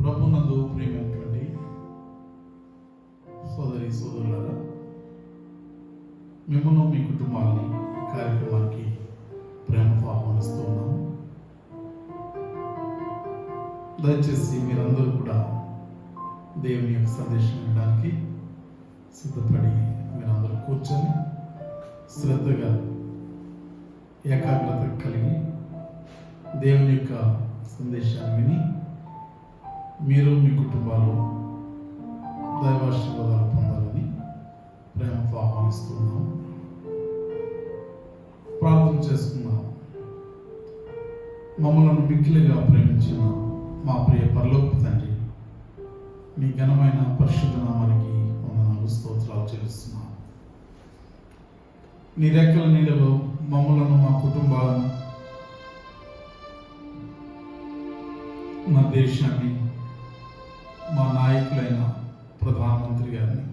ప్రభునందు ప్రియమైనటువంటి సోదరి సోదరులారా, మిమ్మల్ని మీ కుటుంబాన్ని కార్యక్రమానికి ప్రేమతో ఆహ్వానిస్తూ ఉన్నాము. దయచేసి మీరందరూ కూడా దేవుని యొక్క సందేశం వినడానికి సిద్ధపడి మీరందరూ కూర్చొని శ్రద్ధగా ఏకాగ్రత కలిగి దేవుని యొక్క సందేశాన్ని విని మీరు మీ కుటుంబాలు దైవాశీర్వాదాలు పొందాలని ప్రేమతో ఆహ్వానిస్తున్నాం. ప్రార్థన చేసుకున్నాం. మమ్మల్ని మిక్కిలిగా ప్రేమించిన మా ప్రియ పరలోక తండ్రి, మీ ఘనమైన పరిశుద్ధ నామానికి వందనాలు స్తోత్రాలు చెల్లిస్తున్నాం. నీ రెక్కల నీడలో మమ్మలను, మా కుటుంబాలను, మా దేశాన్ని, మా నాయకులైన ప్రధానమంత్రి గారిని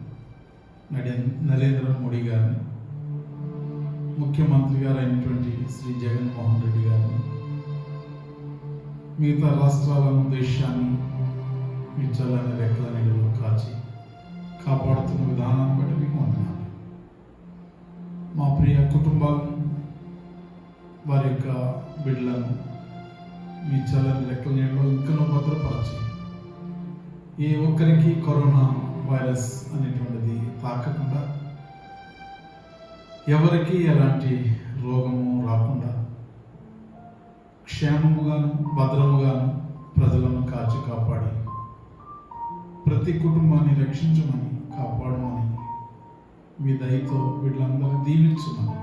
నరేంద్ర మోడీ గారిని, ముఖ్యమంత్రి గారు అయినటువంటి శ్రీ జగన్మోహన్ రెడ్డి గారిని, మిగతా రాష్ట్రాలను, దేశాన్ని మీ చల్లని రెక్కల నీడలో కాపాడుతున్న విధానాన్ని బట్టి మీకు వందనాలు. మా ప్రియ కుటుంబాలను, వారి యొక్క బిడ్డలను మీ చల్లని రెక్కల నీడలో ఇంకనూ భద్రపరచి ఏ ఒక్కరికి కరోనా వైరస్ అనేటువంటిది తాకకుండా, ఎవరికి ఎలాంటి రోగము రాకుండా క్షేమముగాను భద్రముగాను ప్రజలను కాపాడి ప్రతి కుటుంబాన్ని రక్షించమని, కాపాడమని, మీ దయతో వీళ్ళందరూ దీవించమని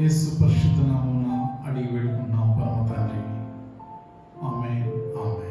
యేసు పరిశుద్ధ నామమున అడిగి వేడుకున్నాం పరమ తండ్రి. ఆమేన్, ఆమేన్.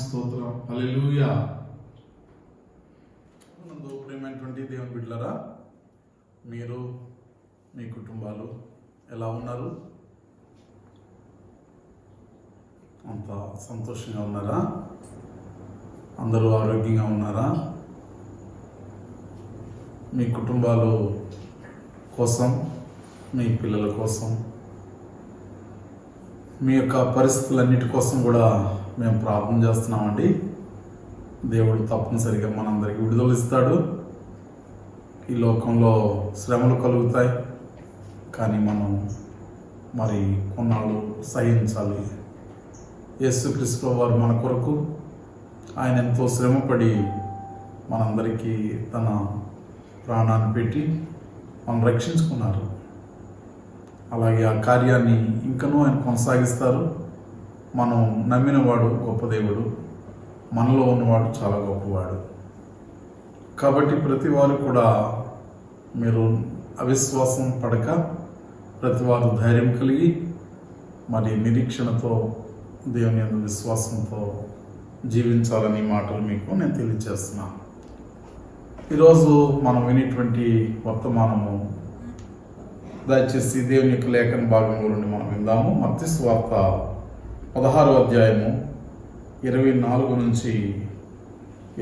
స్తోత్రం. హల్లెలూయా. నందు ప్రియమైనటువంటి దేవుని బిడ్డలారా, మీరు మీ కుటుంబాలు ఎలా ఉన్నారు? అంత సంతోషంగా ఉన్నారా? అందరూ ఆరోగ్యంగా ఉన్నారా? మీ కుటుంబాలు కోసం, మీ పిల్లల కోసం, మీ యొక్క పరిస్థితులన్నిటి కోసం కూడా మేము ప్రార్థన చేస్తున్నామండి. దేవుడు తప్పనిసరిగా మనందరికీ విడుదల ఇస్తాడు. ఈ లోకంలో శ్రమలు కలుగుతాయి, కానీ మనం మరి కొన్నాళ్ళు సహించాలి. యేసుక్రీస్తు వారు మన కొరకు ఆయన ఎంతో శ్రమపడి మనందరికీ తన ప్రాణాన్ని పెట్టి మనం రక్షించుకున్నారు. అలాగే ఆ కార్యాన్ని ఇంకనూ ఆయన కొనసాగిస్తారు. మనం నమ్మినవాడు గొప్ప దేవుడు, మనలో ఉన్నవాడు చాలా గొప్పవాడు. కాబట్టి ప్రతి వారు కూడా మీరు అవిశ్వాసం పడక ప్రతి వారు ధైర్యం కలిగి మరి నిరీక్షణతో దేవుని యందు విశ్వాసంతో జీవించాలని మాటలు మీకు నేను తెలియజేస్తున్నాను. ఈరోజు మనం వినేటువంటి వర్తమానము దయచేసి దేవుని యొక్క లేఖన భాగంలో నుండి మనం విందాము. మత్తయి సువార్త 16వ అధ్యాయము 24 నుంచి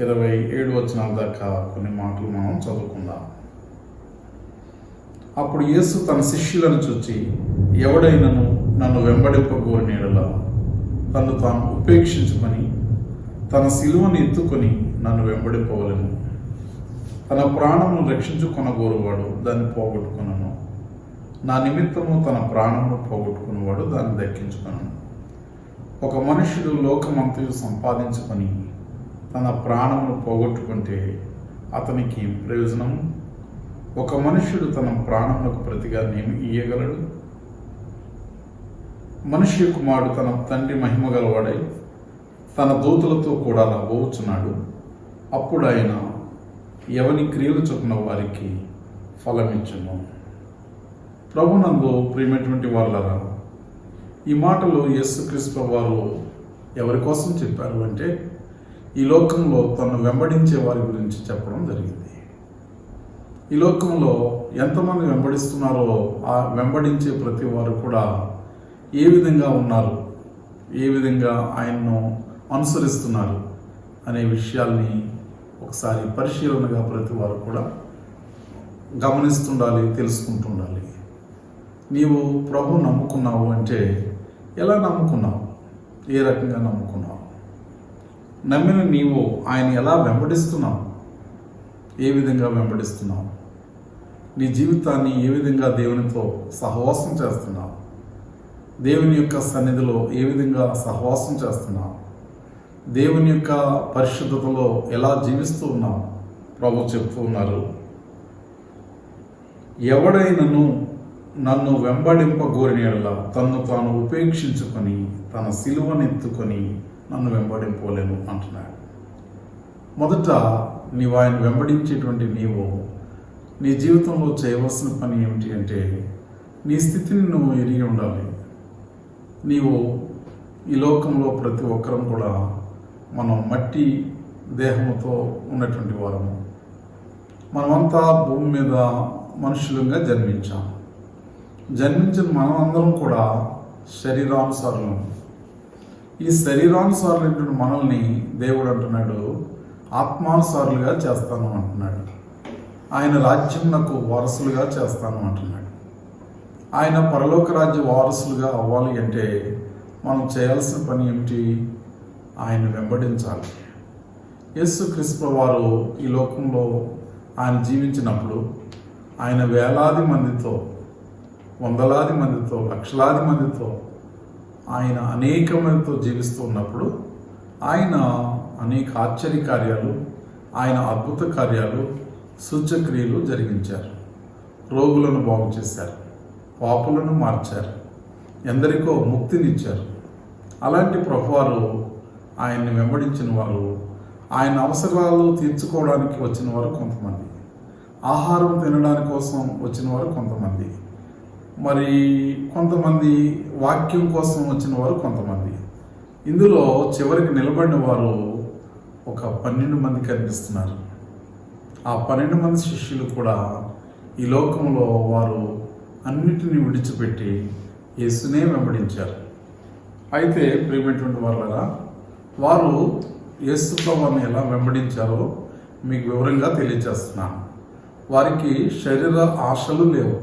27 వచనాల దాకా కొన్ని మాటలు మనం చదువుకుందాం. అప్పుడు యేసు తన శిష్యులను చూచి, ఎవడైనను నన్ను వెంబడింపగోరిన యెడల తను తాను ఉపేక్షించుకొని తన సిలువను ఎత్తుకొని నన్ను వెంబడింపవలెను. తన ప్రాణమును రక్షించుకొనగోరువాడు దాన్ని పోగొట్టుకొనను. నా నిమిత్తము తన ప్రాణమును పోగొట్టుకునేవాడు దాన్ని దక్కించుకొనను. ఒక మనుష్యుడు లోకమంతయు సంపాదించుకొని తన ప్రాణమును పోగొట్టుకుంటే అతనికి ప్రయోజనము? ఒక మనుష్యుడు తన ప్రాణములకు ప్రతిగా నేమి ఇయ్యగలడు? మనుష్య కుమారుడు తన తండ్రి మహిమ గలవాడై తన దూతలతో కూడా రాబోచున్నాడు. అప్పుడు ఆయన ఎవని క్రియలు చొప్పున వారికి ఫలమిచ్చును. ప్రభునందు ప్రియమైనటువంటి వాళ్ళరా, ఈ మాటలు యేసుక్రీస్తు వారు ఎవరి కోసం చెప్పారు అంటే, ఈ లోకంలో తను వెంబడించే వారి గురించి చెప్పడం జరిగింది. ఈ లోకంలో ఎంతమంది వెంబడిస్తున్నారో ఆ వెంబడించే ప్రతి వారు కూడా ఏ విధంగా ఉన్నారు, ఏ విధంగా ఆయన్ను అనుసరిస్తున్నారు అనే విషయాల్ని ఒకసారి పరిశీలనగా ప్రతి వారు కూడా గమనిస్తుండాలి, తెలుసుకుంటుండాలి. నీవు ప్రభు నమ్ముకున్నావు అంటే ఎలా నమ్ముకున్నావు? ఏ రకంగా నమ్ముకున్నావు? నమ్మిన నీవు ఆయన ఎలా వెంబడిస్తున్నావు? ఏ విధంగా వెంబడిస్తున్నావు? నీ జీవితాన్ని ఏ విధంగా దేవునితో సహవాసం చేస్తున్నావు? దేవుని యొక్క సన్నిధిలో ఏ విధంగా సహవాసం చేస్తున్నావు? దేవుని యొక్క పరిశుద్ధతలో ఎలా జీవిస్తూ ఉన్నావు? ప్రభు చెప్తూ ఉన్నారు, ఎవడైనను నన్ను వెంబడింపగోరిన యెడల తన్ను తాను ఉపేక్షించుకొని తన సిలువనెత్తుకొని నన్ను వెంబడింపలేను అంటున్నాడు. మొదట నీవు ఆయన వెంబడించేటువంటి నీవు నీ జీవితంలో చేయవలసిన పని ఏమిటి అంటే, నీ స్థితిని నువ్వు ఎరిగి ఉండాలి. నీవు ఈ లోకంలో ప్రతి ఒక్కరం కూడా మనం మట్టి దేహముతో ఉన్నటువంటి వారము. మనమంతా భూమి మీద మనుషులుగా జన్మించిన మనం అందరం కూడా శరీరానుసారులు. ఈ శరీరానుసారులైనటువంటి మనల్ని దేవుడు అంటున్నాడు, ఆత్మానుసారులుగా చేస్తాను అంటున్నాడు. ఆయన రాజ్యమునకు వారసులుగా చేస్తాను అంటున్నాడు. ఆయన పరలోక రాజ్య వారసులుగా అవ్వాలి అంటే మనం చేయాల్సిన పని ఏమిటి? ఆయన వెంబడించాలి. యేసుక్రీస్తు వారు ఈ లోకంలో ఆయన జీవించినప్పుడు ఆయన వేలాది మందితో, వందలాది మందితో, లక్షలాది మందితో, ఆయన అనేక మందితో జీవిస్తూ ఉన్నప్పుడు ఆయన అనేక ఆశ్చర్య కార్యాలు, ఆయన అద్భుత కార్యాలు, సూచక్రియలు జరిగించారు. రోగులను బాగు చేశారు, పాపులను మార్చారు, ఎందరికో ముక్తినిచ్చారు. అలాంటి ప్రభువారు ఆయన్ని వెంబడించిన వారు, ఆయన అవసరాలు తీర్చుకోవడానికి వచ్చిన వారు కొంతమంది, ఆహారం తినడానికి కోసం వచ్చిన వారు కొంతమంది, మరి కొంతమంది వాక్యం కోసం వచ్చిన వారు కొంతమంది, ఇందులో చివరికి నిలబడిన వారు ఒక 12 మంది కనిపిస్తున్నారు. ఆ 12 మంది శిష్యులు కూడా ఈ లోకంలో వారు అన్నిటినీ విడిచిపెట్టి యేసునే వెంబడించారు. అయితే ప్రియమైనటువంటి వాళ్ళరా, వారు యేసు ప్రభువుని ఎలా వెంబడించారో మీకు వివరంగా తెలియజేస్తున్నాను. వారికి శరీర ఆశలు లేవు,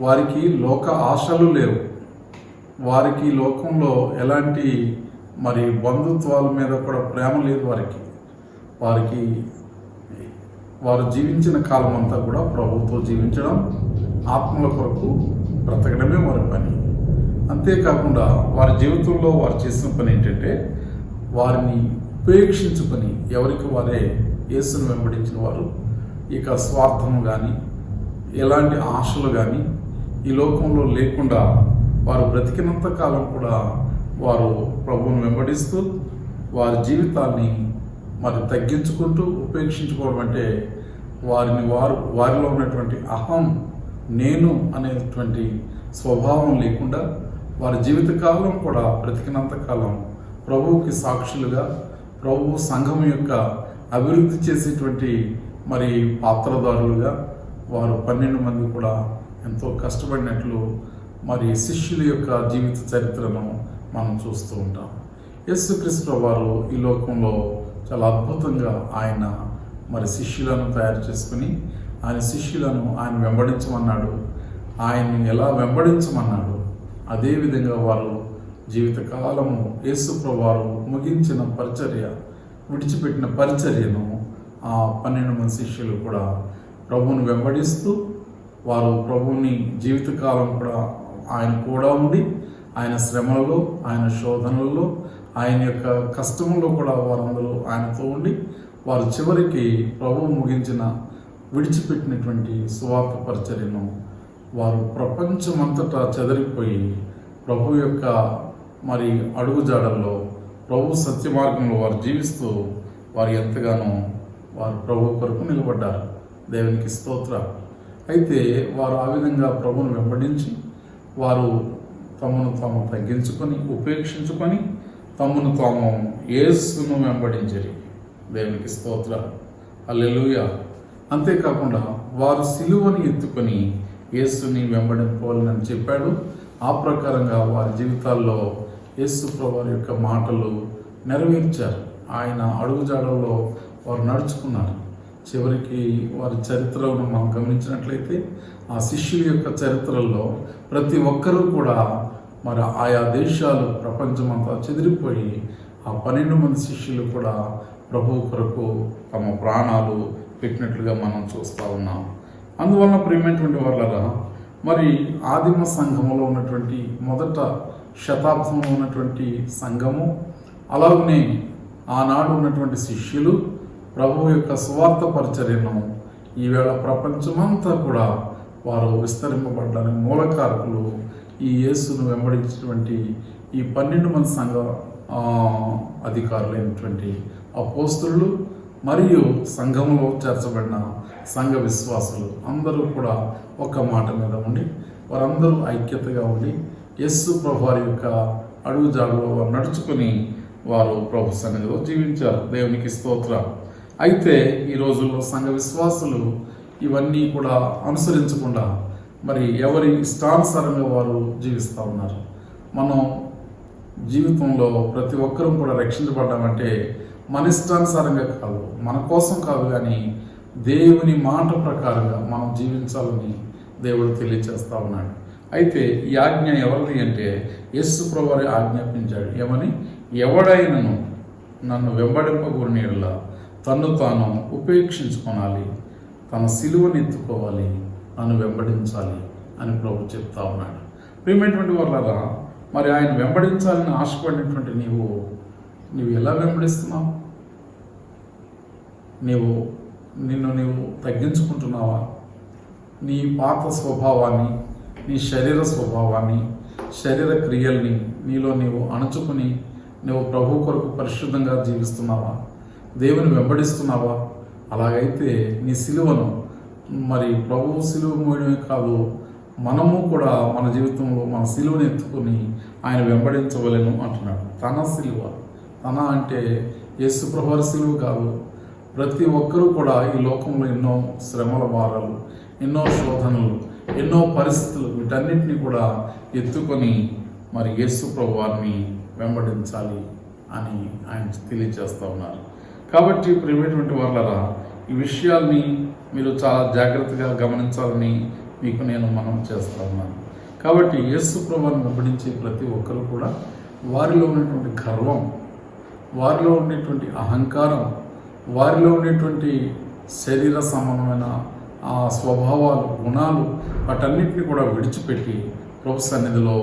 వారికి లోక ఆశలు లేవు, వారికి లోకంలో ఎలాంటి బంధుత్వాల మీద కూడా ప్రేమ లేదు. వారికి వారు జీవించిన కాలం అంతా కూడా ప్రభువుతో జీవించడం, ఆత్మల కొరకు బ్రతకడమే వారి పని. అంతేకాకుండా వారి జీవితంలో వారు చేసిన పని ఏంటంటే వారిని ఉపేక్షించుకొని ఎవరికి వారే యేసును వెంబడించిన వారు ఇక స్వార్థము కానీ ఎలాంటి ఆశలు కానీ ఈ లోకంలో లేకుండా వారు బ్రతికినంత కాలం కూడా వారు ప్రభువును వెంబడిస్తూ వారి జీవితాన్ని తగ్గించుకుంటూ ఉపేక్షించుకోవడం అంటే వారిలో ఉన్నటువంటి అహం, నేను అనేటువంటి స్వభావం లేకుండా వారి జీవితకాలం కూడా బ్రతికినంత కాలం ప్రభువుకి సాక్షులుగా, ప్రభువు సంఘం యొక్క అభివృద్ధి చేసేటువంటి పాత్రదారులుగా వారు 12 మంది కూడా ఎంతో కష్టపడినట్లు శిష్యుల యొక్క జీవిత చరిత్రను మనం చూస్తూ ఉంటాం. యేసుక్రీస్తు వారు ఈ లోకంలో చాలా అద్భుతంగా ఆయన శిష్యులను తయారు చేసుకుని ఆయన శిష్యులను ఆయన వెంబడించమన్నాడు. ఆయన్ని ఎలా వెంబడించమన్నాడు అదేవిధంగా వారు జీవితకాలము యేసుప్రభువు వారు ముగించిన విడిచిపెట్టిన పరిచర్యను ఆ 12 మంది శిష్యులు కూడా ప్రభువుని వెంబడిస్తూ వారు ప్రభువుని జీవితకాలం కూడా ఆయన కూడా ఉండి ఆయన శ్రమలలో, ఆయన శోధనలలో, ఆయన యొక్క కష్టంలో కూడా వారందరూ ఆయనతో ఉండి వారు చివరికి ప్రభువు ముగించిన విడిచిపెట్టినటువంటి సువార్త పరిచర్యను వారు ప్రపంచమంతటా చెదరిపోయి ప్రభు యొక్క అడుగుజాడల్లో ప్రభు సత్య మార్గంలో వారు జీవిస్తూ వారు ఎంతగానో వారు ప్రభు కొరకు నిలబడ్డారు. దేవునికి స్తోత్రం. అయితే వారు ఆ విధంగా ప్రభువును వెంబడించి వారు తమను తాము తగ్గించుకొని ఉపేక్షించుకొని తమను తాము యేసును వెంబడించరి. దేవునికి స్తోత్రం. హల్లెలూయా. అంతేకాకుండా వారు సిలువని ఎత్తుకొని యేసుని వెంబడించాలని చెప్పాడు. ఆ ప్రకారంగా వారి జీవితాల్లో యేసు ప్రభువు యొక్క మాటలు నెరవేర్చారు. ఆయన అడుగుజాడల్లో వారు నడుచుకున్నారు. చివరికి వారి చరిత్రను మనం గమనించినట్లయితే ఆ శిష్యుల యొక్క చరిత్రల్లో ప్రతి ఒక్కరూ కూడా ఆయా దేశాలు ప్రపంచమంతా చెదిరిపోయి ఆ 12 మంది శిష్యులు కూడా ప్రభువు కొరకు తమ ప్రాణాలు పెట్టినట్లుగా మనం చూస్తూ ఉన్నాం. అందువలన ప్రియమైనటువంటి వాళ్ళరా, ఆదిమ సంఘములో ఉన్నటువంటి మొదట శతాబ్దంలో ఉన్నటువంటి సంఘము, అలాగనే ఆనాడు ఉన్నటువంటి శిష్యులు ప్రభువు యొక్క సువార్త పరిచర్యను ఈవేళ ప్రపంచమంతా కూడా వారు విస్తరింపబడ్డానికి మూలకారకులు ఈ యేసును వెంబడించినటువంటి ఈ 12 మంది సంఘ అధికారులైనటువంటి అపోస్తలులు మరియు సంఘంలో చేర్చబడిన సంఘ విశ్వాసులు అందరూ కూడా ఒక మాట మీద ఉండి వారందరూ ఐక్యతగా ఉండి యేసు ప్రభువారి యొక్క అడుగుజాడలో వారు నడుచుకొని వారు ప్రభు సన్నిధిలో జీవించారు. దేవునికి స్తోత్రం. అయితే ఈ రోజుల్లో సంఘ విశ్వాసులు ఇవన్నీ కూడా అనుసరించకుండా ఎవరి ఇష్టానుసారంగా వారు జీవిస్తూ ఉన్నారు. మనం జీవితంలో ప్రతి ఒక్కరూ కూడా రక్షించబడ్డామంటే మన ఇష్టానుసారంగా కాదు, మన కోసం కాదు, కానీ దేవుని మాట ప్రకారంగా మనం జీవించాలని దేవుడు తెలియజేస్తూ ఉన్నాడు. అయితే ఈ ఆజ్ఞ ఎవరిది అంటే యేసు ప్రభువు ఆజ్ఞాపించాడు. ఏమని? ఎవడైనను నన్ను వెంబడింపగోరిన యెడల తన్ను తాను ఉపేక్షించుకోవాలి, తన సిలువను ఎత్తుకోవాలి, నన్ను వెంబడించాలి అని ప్రభు చెప్తా ఉన్నాడు. ప్రియమైనటువంటి వాళ్ళరా, ఆయన వెంబడించాలని ఆశపడినటువంటి నీవు ఎలా వెంబడిస్తున్నావు? నిన్ను తగ్గించుకుంటున్నావా? నీ పాత స్వభావాన్ని, నీ శరీర స్వభావాన్ని, శరీర క్రియల్ని నీవు అణుచుకుని నువ్వు ప్రభు కొరకు పరిశుద్ధంగా జీవిస్తున్నావా? దేవుని వెంబడిస్తున్నావా? అలాగైతే నీ సిలువను ప్రభువు సిలువ మోయడమే కాదు, మనము కూడా మన జీవితంలో మన సిలువను ఎత్తుకొని ఆయన వెంబడించవలెను అంటున్నాడు. తన సిలువ, తన అంటే యేసు ప్రభువారి సిలువ కాదు. ప్రతి ఒక్కరూ కూడా ఈ లోకంలో ఎన్నో శ్రమల భారాలు, ఎన్నో శోధనలు, ఎన్నో పరిస్థితులు, వీటన్నిటిని కూడా ఎత్తుకొని మరి యేసు ప్రభువారిని వెంబడించాలి అని ఆయన తెలియజేస్తూ ఉన్నారు. కాబట్టి ప్రియమైనటువంటి వాళ్ళరా, ఈ విషయాల్ని మీరు చాలా జాగ్రత్తగా గమనించాలని మీకు నేను మనం చేస్తూ ఉన్నాను. కాబట్టి యేసు ప్రభువుని వెంబడించే ప్రతి ఒక్కరు కూడా వారిలో ఉన్నటువంటి గర్వం, వారిలో ఉండేటువంటి అహంకారం, వారిలో ఉండేటువంటి శరీర సంబంధమైన ఆ స్వభావాలు, గుణాలు, వాటన్నిటిని కూడా విడిచిపెట్టి ప్రభు సన్నిధిలో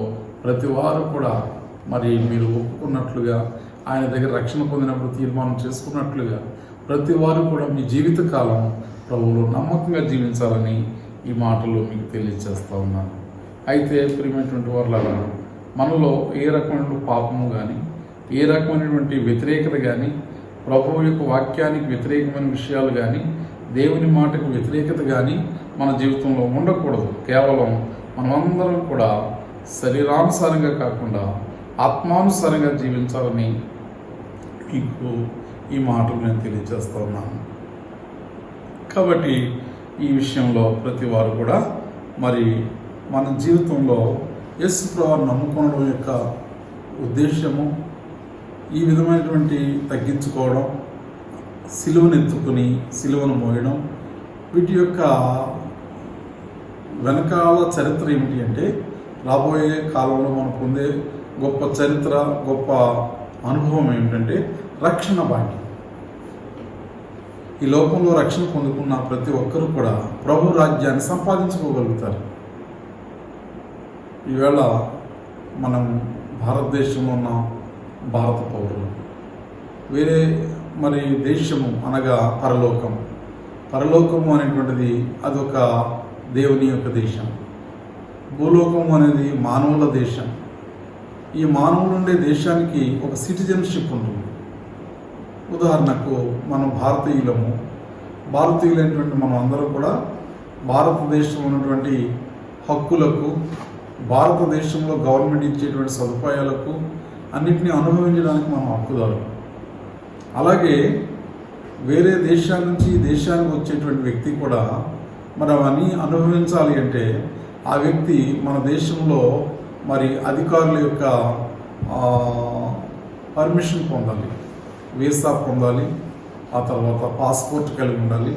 ప్రతి వారు కూడా మరి మీరు ఒప్పుకున్నట్లుగా, ఆయన దగ్గర రక్షణ పొందినప్పుడు తీర్మానం చేసుకున్నట్లుగా ప్రతి వారు కూడా మీ జీవితకాలం ప్రభువులో నమ్మకంగా జీవించాలని ఈ మాటలు మీకు తెలియజేస్తూ ఉన్నాను. అయితే ప్రియమైనటువంటి వారులారా, మనలో ఏ రకమైన పాపము కానీ, ఏ రకమైనటువంటి వ్యతిరేకత కానీ, ప్రభువు యొక్క వాక్యానికి వ్యతిరేకమైన విషయాలు కానీ, దేవుని మాటకు వ్యతిరేకత కానీ మన జీవితంలో ఉండకూడదు. కేవలం మనమందరం కూడా శరీరానుసారంగా కాకుండా ఆత్మానుసారంగా జీవించాలని మీకు ఈ మాటలు నేను తెలియజేస్తూ ఉన్నాను. కాబట్టి ఈ విషయంలో ప్రతి వారు కూడా మరి మన జీవితంలో యేసు ప్రభువుని నమ్ముకోవడం యొక్క ఉద్దేశము ఈ విధమైనటువంటి తగ్గించుకోవడం, సిలువను ఎత్తుకుని సిలువను మోయడం, వీటి యొక్క వెనకాల చరిత్ర ఏమిటి అంటే, రాబోయే కాలంలో మనం పొందే గొప్ప చరిత్ర, గొప్ప అనుభవం ఏమిటంటే రక్షణ భాగ్యం. ఈ లోకంలో రక్షణ పొందుకున్న ప్రతి ఒక్కరూ కూడా ప్రభు రాజ్యాన్ని సంపాదించుకోగలుగుతారు. ఈవేళ మనం భారతదేశంలో ఉన్న భారత పౌరులు, వేరే మరి దేశము అనగా పరలోకము అనేటువంటిది అదొక దేవుని యొక్క దేశం. భూలోకము అనేది మానవుల దేశం. ఈ మానవులు ఉండే దేశానికి ఒక సిటిజన్షిప్ ఉంటుంది. ఉదాహరణకు మనం భారతీయులైనటువంటి మనం అందరం కూడా భారతదేశంలో ఉన్నటువంటి హక్కులకు, భారతదేశంలో గవర్నమెంట్ ఇచ్చేటువంటి సదుపాయాలకు అన్నింటినీ అనుభవించడానికి మనం హక్కుదారులు. అలాగే వేరే దేశాల నుంచి దేశానికి వచ్చేటువంటి వ్యక్తి కూడా మరి అవన్నీ అనుభవించాలి అంటే ఆ వ్యక్తి మన దేశంలో మరి అధికారుల యొక్క పర్మిషన్ పొందాలి, వీసా పొందాలి, ఆ తర్వాత పాస్పోర్ట్ కలిగి ఉండాలి.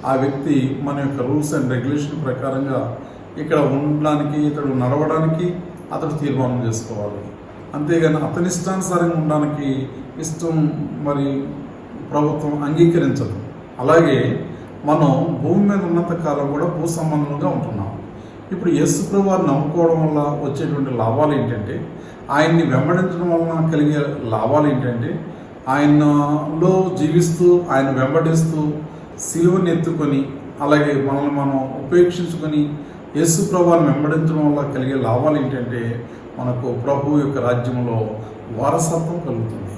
ఆ వ్యక్తి మన యొక్క రూల్స్ అండ్ రెగ్యులేషన్ ప్రకారంగా ఇక్కడ ఉండడానికి, ఇతడు నడవడానికి అతడు తీర్మానం చేసుకోవాలి. అంతేగాని అతని ఇష్టానుసారంగా ఉండడానికి ఇష్టం మరి ప్రభుత్వం అంగీకరించదు. అలాగే మనం భూమి మీద ఉన్నంత కాలం కూడా భూ సంబంధంగా ఉంటున్నాం. ఇప్పుడు యేసు ప్రభువుని నమ్ముకోవడం వల్ల వచ్చేటువంటి లాభాలు ఏంటంటే, ఆయన్ని వెంబడించడం వలన కలిగే లాభాలు ఏంటంటే, ఆయనలో జీవిస్తూ ఆయన వెంబడిస్తూ సిలువని ఎత్తుకొని అలాగే మనల్ని మనం ఉపేక్షించుకొని యేసు ప్రభువుని వెంబడించడం వల్ల కలిగే లాభాలు ఏంటంటే, మనకు ప్రభువు యొక్క రాజ్యంలో వారసత్వం కలుగుతుంది.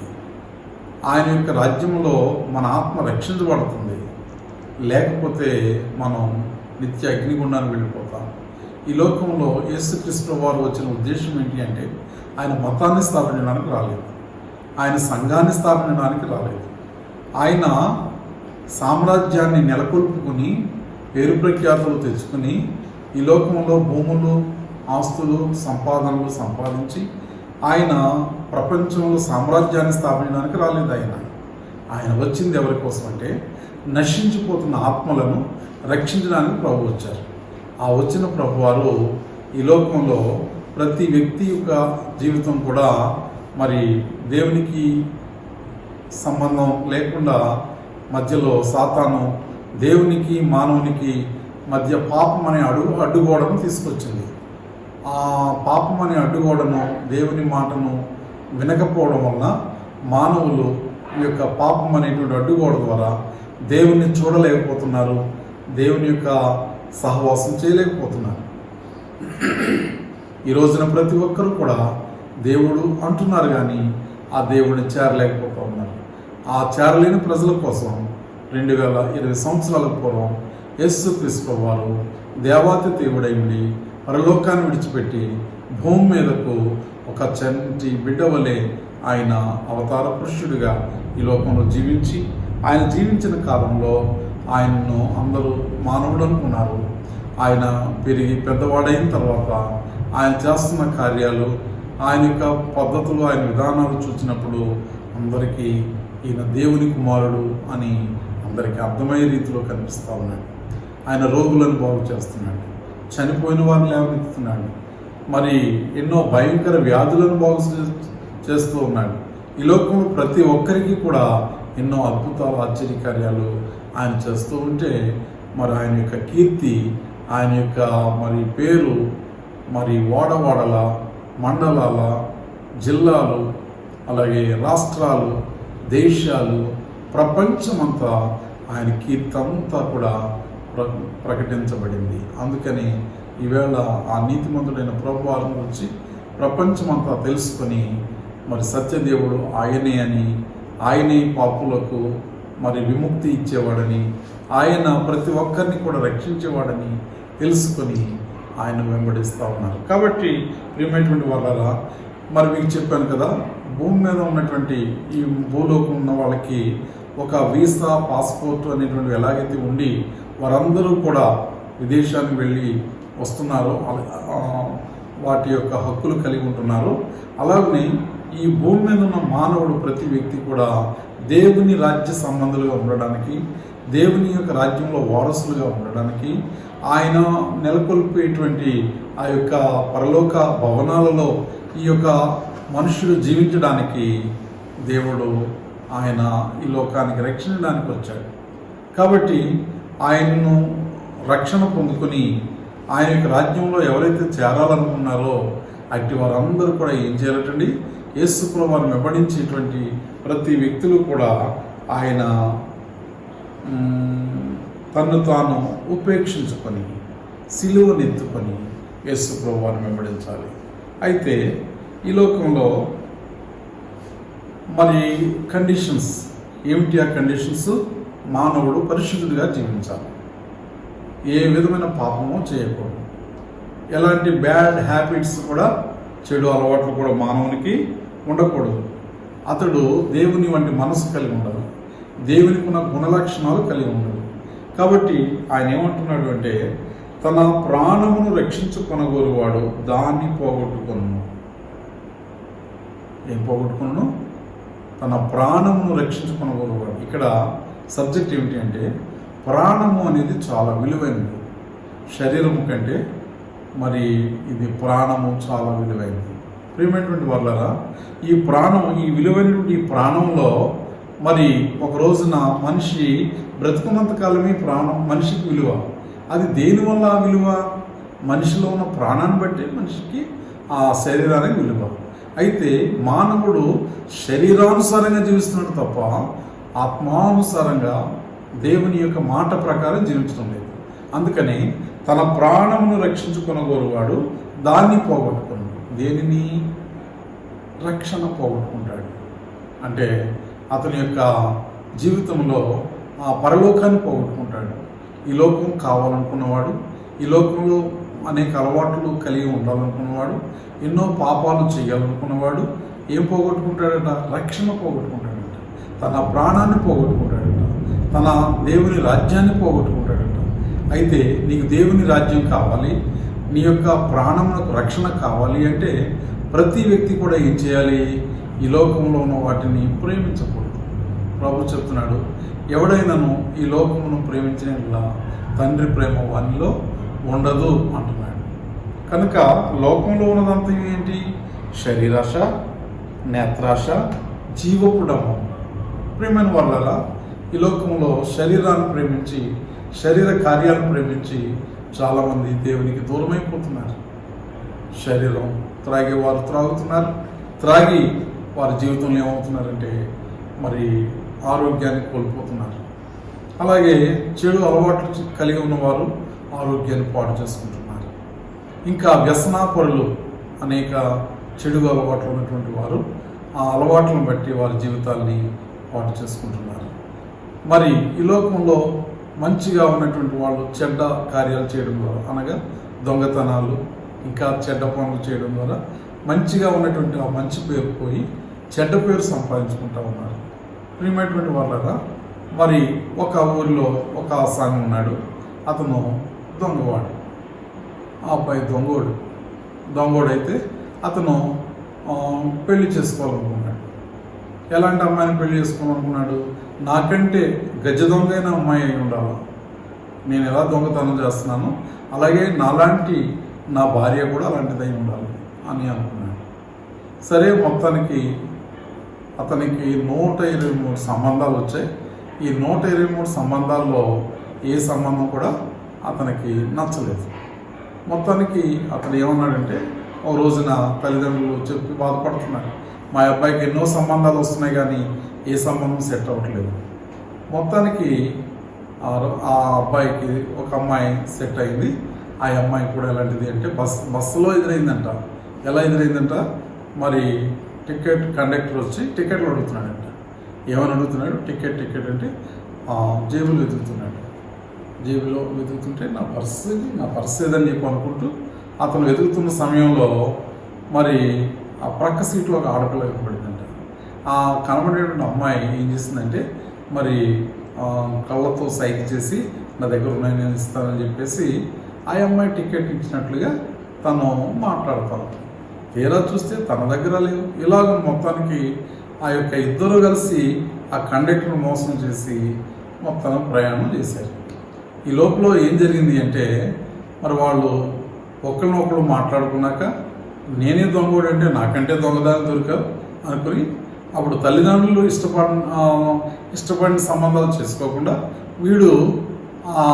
ఆయన యొక్క రాజ్యంలో మన ఆత్మ రక్షించబడుతుంది. లేకపోతే మనం నిత్య అగ్నిగుండానికి వెళ్ళిపోతాం. ఈ లోకంలో యేసుక్రీస్తు వారు వచ్చిన ఉద్దేశం ఏంటి అంటే, ఆయన మతాన్ని స్థాపించడానికి రాలేదు, ఆయన సంఘాన్ని స్థాపించడానికి రాలేదు. ఆయన సామ్రాజ్యాన్ని నెలకొల్పుకుని పేరు ప్రఖ్యాతులు తెచ్చుకుని ఈ లోకంలో భూములు, ఆస్తులు, సంపాదనలు సంపాదించి ఆయన ప్రపంచంలో సామ్రాజ్యాన్ని స్థాపించడానికి రాలేదు. ఆయన వచ్చింది ఎవరి కోసం అంటే, నశించిపోతున్న ఆత్మలను రక్షించడానికి ప్రభు వచ్చారు. ఆ వచ్చిన ప్రభు వారు ఈ లోకంలో ప్రతి వ్యక్తి యొక్క జీవితం కూడా మరి దేవునికి సంబంధం లేకుండా మధ్యలో సాతాను దేవునికి మానవునికి మధ్య పాపం అనే అడ్డుగోడను తీసుకొచ్చింది. ఆ పాపం అనే అడ్డుగోడను, దేవుని మాటను వినకపోవడం వలన మానవులు ఈ యొక్క పాపం అనేటువంటి అడ్డుగోడ ద్వారా దేవుణ్ణి చూడలేకపోతున్నారు, దేవుని యొక్క సహవాసం చేయలేకపోతున్నారు. ఈ రోజున ప్రతి ఒక్కరు కూడా దేవుడు అంటున్నారు కానీ ఆ దేవుడిని చేరలేకపోతూ ఉన్నారు. ఆ చేరలేని ప్రజల కోసం 2020 సంవత్సరాల పూర్వం యేసుక్రీస్తు వారు దేవాతి దేవుడై ఉండి పరలోకాన్ని విడిచిపెట్టి భూమి మీదకు ఒక చంటి బిడ్డ వలె ఆయన అవతార పురుషుడిగా ఈ లోకంలో జీవించి, ఆయన జీవించిన కాలంలో ఆయన్ను అందరూ మానవుడు అనుకున్నారు. ఆయన పెరిగి పెద్దవాడైన తర్వాత ఆయన చేస్తున్న కార్యాలు, ఆయన యొక్క పద్ధతులు, ఆయన విధానాలు చూసినప్పుడు అందరికీ ఈయన దేవుని కుమారుడు అని అందరికీ అర్థమయ్యే రీతిలో కనిపిస్తూ ఉన్నాడు. ఆయన రోగులను బాగు చేస్తున్నాడు, చనిపోయిన వారిని లేవనెత్తుతున్నాడు, మరి ఎన్నో భయంకర వ్యాధులను బాగు చేస్తూ ఉన్నాడు. ఈ లోకంలో ప్రతి ఒక్కరికి కూడా ఎన్నో అద్భుతాలు, ఆశ్చర్యకార్యాలు ఆయన చేస్తూ ఉంటే మరి ఆయన యొక్క కీర్తి, ఆయన యొక్క మరి పేరు మరి వాడవాడల, మండలాల, జిల్లాలు, అలాగే రాష్ట్రాలు, దేశాలు, ప్రపంచమంతా ఆయన కీర్తి అంతా కూడా ప్రకటించబడింది. అందుకని ఈవేళ ఆ నీతిమంతుడైన ప్రభువారిని గురించి ప్రపంచమంతా తెలుసుకొని మరి సత్యదేవుడు ఆయనే అని, ఆయనే పాపులకు మరి విముక్తి ఇచ్చేవాడని, ఆయన ప్రతి ఒక్కరిని కూడా రక్షించేవాడని తెలుసుకొని ఆయన వెంబడిస్తూ ఉన్నారు. కాబట్టి ప్రియమైనటువంటి వాళ్ళ మరి మీకు చెప్పాను కదా, భూమి మీద ఉన్నటువంటి ఈ భూలోకం ఉన్న వాళ్ళకి ఒక వీసా, పాస్పోర్ట్ అనేటువంటివి ఎలాగైతే ఉండి వారందరూ కూడా విదేశానికి వెళ్ళి వస్తున్నారో, వాటి యొక్క హక్కులు కలిగి ఉంటున్నారు, అలాగనే ఈ భూమి మీద ఉన్న మానవుడు ప్రతి వ్యక్తి కూడా దేవుని రాజ్య సంబంధులుగా ఉండడానికి, దేవుని యొక్క రాజ్యంలో వారసులుగా ఉండడానికి, ఆయన నెలకొల్పేటువంటి ఆ యొక్క పరలోక భవనాలలో ఈ యొక్క మనుషులు జీవించడానికి దేవుడు ఆయన ఈ లోకానికి రక్షించడానికి వచ్చాడు. కాబట్టి ఆయనను రక్షణ పొందుకొని ఆయన యొక్క రాజ్యంలో ఎవరైతే చేరాలనుకున్నారో అట్టి వారందరూ కూడా ఏం చేయాలటండి, యేసు ప్రభువును వెంబడించేటువంటి ప్రతి వ్యక్తులు కూడా ఆయన తన్ను తాను ఉపేక్షించుకొని సిలువనెత్తుకొని యేసు ప్రభువును వెంబడించాలి. అయితే ఈ లోకంలో మరి కండిషన్స్ ఏమిటి? ఆ కండిషన్స్ మానవుడు పరిశుద్ధుడిగా జీవించాలి, ఏ విధమైన పాపమో చేయకూడదు, ఎలాంటి బ్యాడ్ హ్యాబిట్స్ కూడా, చెడు అలవాట్లు కూడా మానవునికి ఉండకూడదు, అతడు దేవుని వంటి మనసు కలిగి ఉండాలి, దేవునికి ఉన్న గుణలక్షణాలు కలిగి ఉండాలి. కాబట్టి ఆయన ఏమంటున్నాడు అంటే, తన ప్రాణమును రక్షించుకొనగోరువాడు దాన్ని పోగొట్టుకొను. ఏం పోగొట్టుకున్నాను? తన ప్రాణమును రక్షించుకొనగోరువాడు. ఇక్కడ సబ్జెక్ట్ ఏమిటి అంటే, ప్రాణము అనేది చాలా విలువైనది. శరీరము కంటే మరి ఇది ప్రాణము చాలా విలువైనది. ప్రియమైనటువంటి వాళ్ళరా, ఈ ప్రాణం, ఈ విలువైనటువంటి ఈ ప్రాణంలో మరి ఒక రోజున మనిషి బ్రతుకున్నంత కాలమే ప్రాణం మనిషికి విలువ. అది దేనివల్ల ఆ విలువ? మనిషిలో ఉన్న ప్రాణాన్ని బట్టి మనిషికి ఆ శరీరానికి విలువ. అయితే మానవుడు శరీరానుసారంగా జీవిస్తున్నాడు తప్ప ఆత్మానుసారంగా దేవుని యొక్క మాట ప్రకారం జీవించడం లేదు. అందుకని తన ప్రాణమును రక్షించుకొనగోరువాడు దాన్ని పోగొట్టుకున్నాడు. దేనిని? రక్షణ పోగొట్టుకుంటాడు. అంటే అతని యొక్క జీవితంలో ఆ పరలోకాన్ని పోగొట్టుకుంటాడు. ఈ లోకం కావాలనుకున్నవాడు, ఈ లోకంలో అనేక అలవాట్లు కలిగి ఉండాలనుకున్నవాడు, ఎన్నో పాపాలు చేయాలనుకున్నవాడు ఏం పోగొట్టుకుంటాడట? రక్షణ పోగొట్టుకుంటాడట, తన ప్రాణాన్ని పోగొట్టుకుంటాడట, తన దేవుని రాజ్యాన్ని పోగొట్టుకుంటాడట. అయితే నీకు దేవుని రాజ్యం కావాలి, నీ యొక్క ప్రాణమునకు రక్షణ కావాలి అంటే ప్రతి వ్యక్తి కూడా ఏం చేయాలి? ఈ లోకంలో ఉన్న వాటిని ప్రేమించకూడదు. ప్రభు చెప్తున్నాడు, ఎవడైనాను ఈ లోకమును ప్రేమించిన తండ్రి ప్రేమ వానిలో ఉండదు అంటున్నాడు. కనుక లోకంలో ఉన్నదంతా ఏంటి? శరీరాశ, నేత్రాశ, జీవపు డమ్మం. ప్రేమైన వాళ్ళ ఈ లోకంలో శరీరాన్ని ప్రేమించి, శరీర కార్యాలను ప్రేమించి చాలామంది దేవునికి దూరమైపోతున్నారు. శరీరం త్రాగేవారు త్రాగుతున్నారు, త్రాగి వారి జీవితంలో ఏమవుతున్నారంటే మరి ఆరోగ్యాన్ని కోల్పోతున్నారు. అలాగే చెడు అలవాట్లు కలిగి ఉన్నవారు ఆరోగ్యాన్ని పాడు చేసుకుంటున్నారు. ఇంకా వ్యసనాపరులు, అనేక చెడు అలవాట్లు ఉన్నటువంటి వారు ఆ అలవాట్లను బట్టి వారి జీవితాల్ని పాడు చేసుకుంటున్నారు. మరి ఈ లోకంలో మంచిగా ఉన్నటువంటి వాళ్ళు చెడ్డ కార్యాలు చేయడం ద్వారా, అనగా దొంగతనాలు, ఇంకా చెడ్డ పనులు చేయడం ద్వారా మంచిగా ఉన్నటువంటి ఆ మంచి పేరు పోయి చెడ్డ పేరు సంపాదించుకుంటూ ఉన్నారు. ప్రియమైనటువంటి వాళ్ళగా మరి ఒక ఊరిలో ఒక ఆసామి ఉన్నాడు. అతను దొంగవాడు. ఆ అబ్బాయి దొంగోడైతే అతను పెళ్లి చేసుకోవాలనుకున్నాడు. ఎలాంటి అమ్మాయిని పెళ్లి చేసుకోవాలనుకున్నాడు? నాకంటే గజ దొంగైన అమ్మాయి అయి ఉండాలి. నేను ఎలా దొంగతనం చేస్తున్నానో అలాగే నాలాంటి నా భార్య కూడా అలాంటిదై ఉండాలి అని అనుకున్నాడు. సరే, మొత్తానికి అతనికి 123 సంబంధాలు వచ్చాయి. ఈ 123 సంబంధాల్లో ఏ సంబంధం కూడా అతనికి నచ్చలేదు. మొత్తానికి అతను ఏమన్నాడంటే, ఓ రోజున తల్లిదండ్రులు చెప్పి బాధపడుతున్నాడు, మా అబ్బాయికి ఎన్నో సంబంధాలు వస్తున్నాయి కానీ ఏ సంబంధం సెట్ అవ్వట్లేదు. మొత్తానికి ఆ అబ్బాయికి ఒక అమ్మాయి సెట్ అయింది. ఆ అమ్మాయి కూడా ఎలాంటిది అంటే బస్సులో ఎదురైందంట. ఎలా ఎదురైందంట? మరి టికెట్ కండక్టర్ వచ్చి టికెట్లు అడుగుతున్నాడంట. ఏమని అడుగుతున్నాడు? టికెట్ అంటే జేబులో వెతుకుతున్నాడు. జేబులో వెతుకుతుంటే నా పర్స్ ఏదని చెప్పి అనుకుంటూ అతను వెతుకుతున్న సమయంలో మరి ఆ ప్రక్క సీట్లో ఒక ఆడపిల్ల కనబడిందంట. ఆ కనబడేటువంటి అమ్మాయి ఏం చేసిందంటే మరి కళ్ళతో సైకి చేసి నా దగ్గర ఉన్నాయి నేను ఇస్తానని చెప్పేసి ఆ అమ్మాయి టికెట్ ఇచ్చినట్లుగా తను మాట్లాడతాను. తీరా చూస్తే తన దగ్గర లేవు. ఇలాగ మొత్తానికి ఆ యొక్క ఇద్దరు కలిసి ఆ కండక్టర్ను మోసం చేసి మొత్తం ప్రయాణం చేశారు. ఈ లోపల ఏం జరిగింది అంటే మరి వాళ్ళు ఒకరినొకరు మాట్లాడుకున్నాక నేనే దొంగోడంటే నాకంటే దొంగదాన్ని దొరికావు అనుకుని అప్పుడు తల్లిదండ్రులు ఇష్టపడిన సంబంధాలు చేసుకోకుండా వీడు ఆ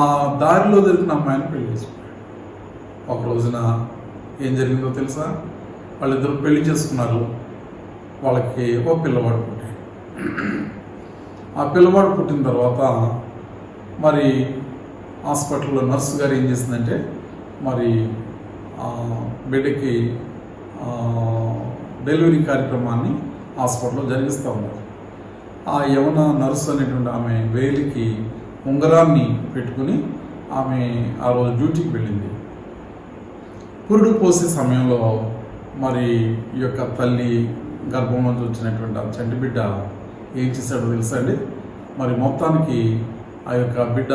దారిలో దొరికిన అమ్మాయిని పెళ్లి చేసుకున్నాడు. ఒక రోజున ఏం జరిగిందో తెలుసా? వాళ్ళిద్దరు పెళ్లి చేసుకున్నారు. వాళ్ళకి ఓ పిల్లవాడు పుట్టాడు. ఆ పిల్లవాడు పుట్టిన తర్వాత మరి హాస్పిటల్లో నర్సు గారు ఏం చేసిందంటే మరి బిడ్డకి డెలివరీ కార్యక్రమాన్ని హాస్పిటల్లో జరిగిస్తూ ఉన్నారు. ఆ యవన నర్సు అనేటువంటి ఆమె వేలికి ఉంగరాన్ని పెట్టుకుని ఆమె ఆ రోజు డ్యూటీకి వెళ్ళింది. పురుడు పోసే సమయంలో మరి ఈ యొక్క తల్లి గర్భం నుంచి వచ్చినటువంటి ఆ చంటి బిడ్డ ఏం చేశాడో తెలుసా అండి? మరి మొత్తానికి ఆ యొక్క బిడ్డ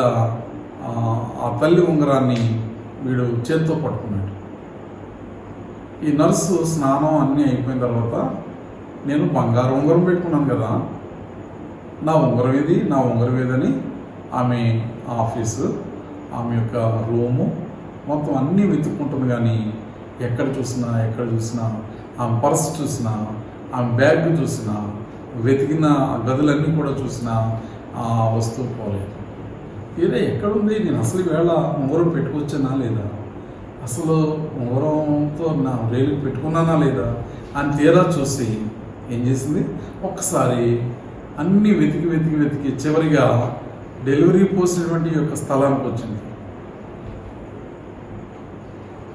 ఆ తల్లి ఉంగరాన్ని వీడు చేత్తో పట్టుకున్నాడు. ఈ నర్సు స్నానం అన్నీ అయిపోయిన తర్వాత నేను బంగారు ఉంగరం పెట్టుకున్నాను కదా, నా ఉంగరం ఏదని ఆమె ఆఫీసు, ఆమె యొక్క రూము మొత్తం అన్నీ వెతుక్కుంటుంది. కానీ ఎక్కడ చూసినా ఆమె పర్స్ చూసినా, ఆమె బ్యాగ్ చూసినా, వెతికిన గదులన్నీ కూడా చూసినా ఆ వస్తువు పోలేదు. ఇదే ఎక్కడుంది? నేను అసలు వేళ ఉంగరం పెట్టుకొచ్చానా లేదా, అసలు ఉంగరంతో నా రేలుకి పెట్టుకున్నానా లేదా అని తీరా చూసి ఏం చేసింది? ఒక్కసారి అన్నీ వెతికి చివరిగా డెలివరీ పోసినటువంటి యొక్క స్థలానికి వచ్చింది.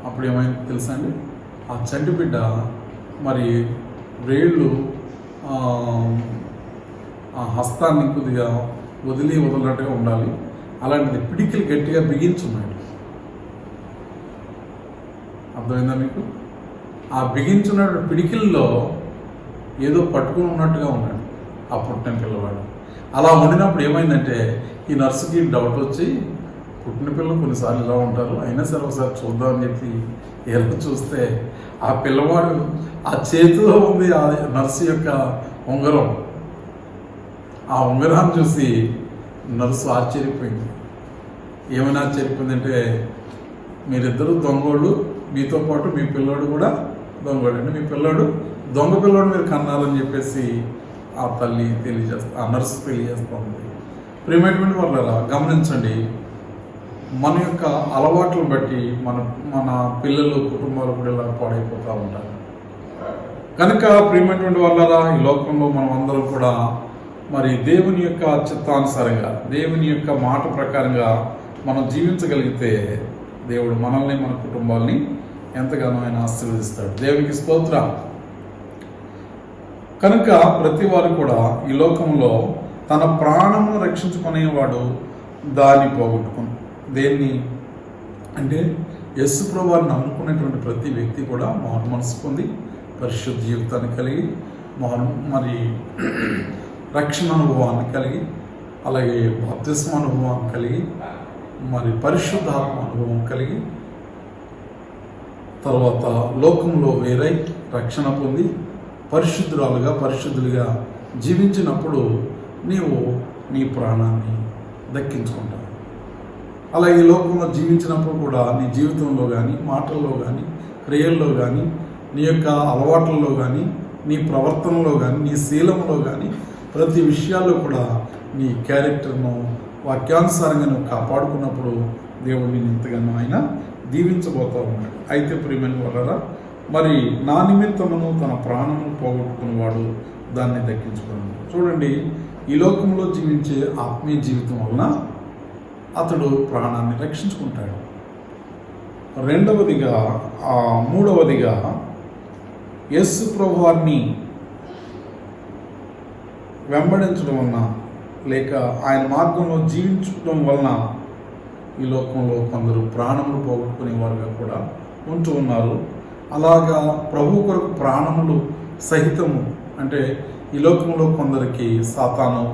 అప్పుడు ఏమైంది తెలుసా అండి? ఆ చంటి బిడ్డ మరి వేళ్ళు ఆ హస్తాన్ని కొద్దిగా వదిలినట్టుగా ఉండాలి, అలాంటిది పిడికిలు గట్టిగా బిగించున్నాడు. అర్థమైందా మీకు? ఆ బిగించున్న పిడికిల్లో ఏదో పట్టుకుని ఉన్నట్టుగా ఉన్నాడు ఆ పుట్టిన పిల్లవాడు. అలా ఉండినప్పుడు ఏమైందంటే ఈ నర్సుకి డౌట్ వచ్చి, పుట్టిన పిల్లలు కొన్నిసార్లు ఇలా ఉంటారు, అయినా సరే ఒకసారి చూద్దామని చెప్పి ఎలా చూస్తే ఆ పిల్లవాడు ఆ చేతిలో ఉంది ఆ నర్సు యొక్క ఉంగరం. ఆ ఉంగరాన్ని చూసి నర్సు ఆశ్చర్యపోయింది. ఏమైనా ఆశ్చర్యపోయిందంటే, మీరిద్దరూ దొంగోళ్ళు, మీతో పాటు మీ పిల్లోడు కూడా దొంగోడు అండి, మీ పిల్లోడు దొంగ పిల్లోడు మీరు కన్నారని చెప్పేసి ఆ తల్లి ఆ నర్సు తెలియజేస్తూ ఉంది. ప్రియమైనటువంటి వాళ్ళ గమనించండి, మన యొక్క అలవాట్లను బట్టి మన పిల్లలు కుటుంబాలు కూడా ఇలా పాడైపోతూ ఉంటారు. కనుక ప్రియమైనటువంటి వాళ్ళరా, ఈ లోకంలో మనం అందరం కూడా మరి దేవుని యొక్క చిత్తానుసారంగా, దేవుని యొక్క మాట ప్రకారంగా మనం జీవించగలిగితే దేవుడు మనల్ని, మన కుటుంబాలని ఎంతగానో ఆయన ఆశీర్వదిస్తాడు. దేవునికి స్తోత్రం. కనుక ప్రతి వారు కూడా ఈ లోకంలో తన ప్రాణమును రక్షించుకునేవాడు దాన్ని పోగొట్టుకుని, దేన్ని అంటే యేసు ప్రభువుని నమ్ముకునేటువంటి ప్రతి వ్యక్తి కూడా మారు మనసు పొంది పరిశుద్ధ జీవితాన్ని కలిగి మరి రక్షణ అనుభవాన్ని కలిగి, అలాగే బాప్తిస్మ అనుభవాన్ని కలిగి, మరి పరిశుద్ధాత్మ అనుభవం కలిగి, తర్వాత లోకంలో వేరై రక్షణ పొంది పరిశుద్ధులుగా జీవించినప్పుడు నీవు నీ ప్రాణాన్ని దక్కించుకుంటావు. అలాగే లోకంలో జీవించినప్పుడు కూడా నీ జీవితంలో కానీ, మాటల్లో కానీ, క్రియల్లో కానీ, నీ యొక్క అలవాట్లలో కానీ, నీ ప్రవర్తనలో కానీ, నీ శీలంలో కానీ, ప్రతి విషయాల్లో కూడా నీ క్యారెక్టర్ను వాక్యానుసారంగా నువ్వు కాపాడుకున్నప్పుడు దేవుడిని ఎంతగానో ఆయన దీవించబోతూ ఉన్నాడు. అయితే ప్రియమైన వాళ్ళరా, మరి నా నిమిత్తమును తన ప్రాణమును పోగొట్టుకున్నవాడు దాన్ని దక్కించుకున్నాడు. చూడండి, ఈ లోకంలో జీవించే ఆత్మీయ జీవితం వలన అతడు ప్రాణాన్ని రక్షించుకుంటాడు. మూడవదిగా యేసు ప్రభువాన్ని వెంబడించడం వలన, లేక ఆయన మార్గంలో జీవించడం వలన ఈ లోకంలో కొందరు ప్రాణములు పోగొట్టుకునేవారుగా కూడా ఉంటూ ఉన్నారు. అలాగా ప్రభు కొరకు ప్రాణములు సహితము, అంటే ఈ లోకంలో కొందరికి సాతాను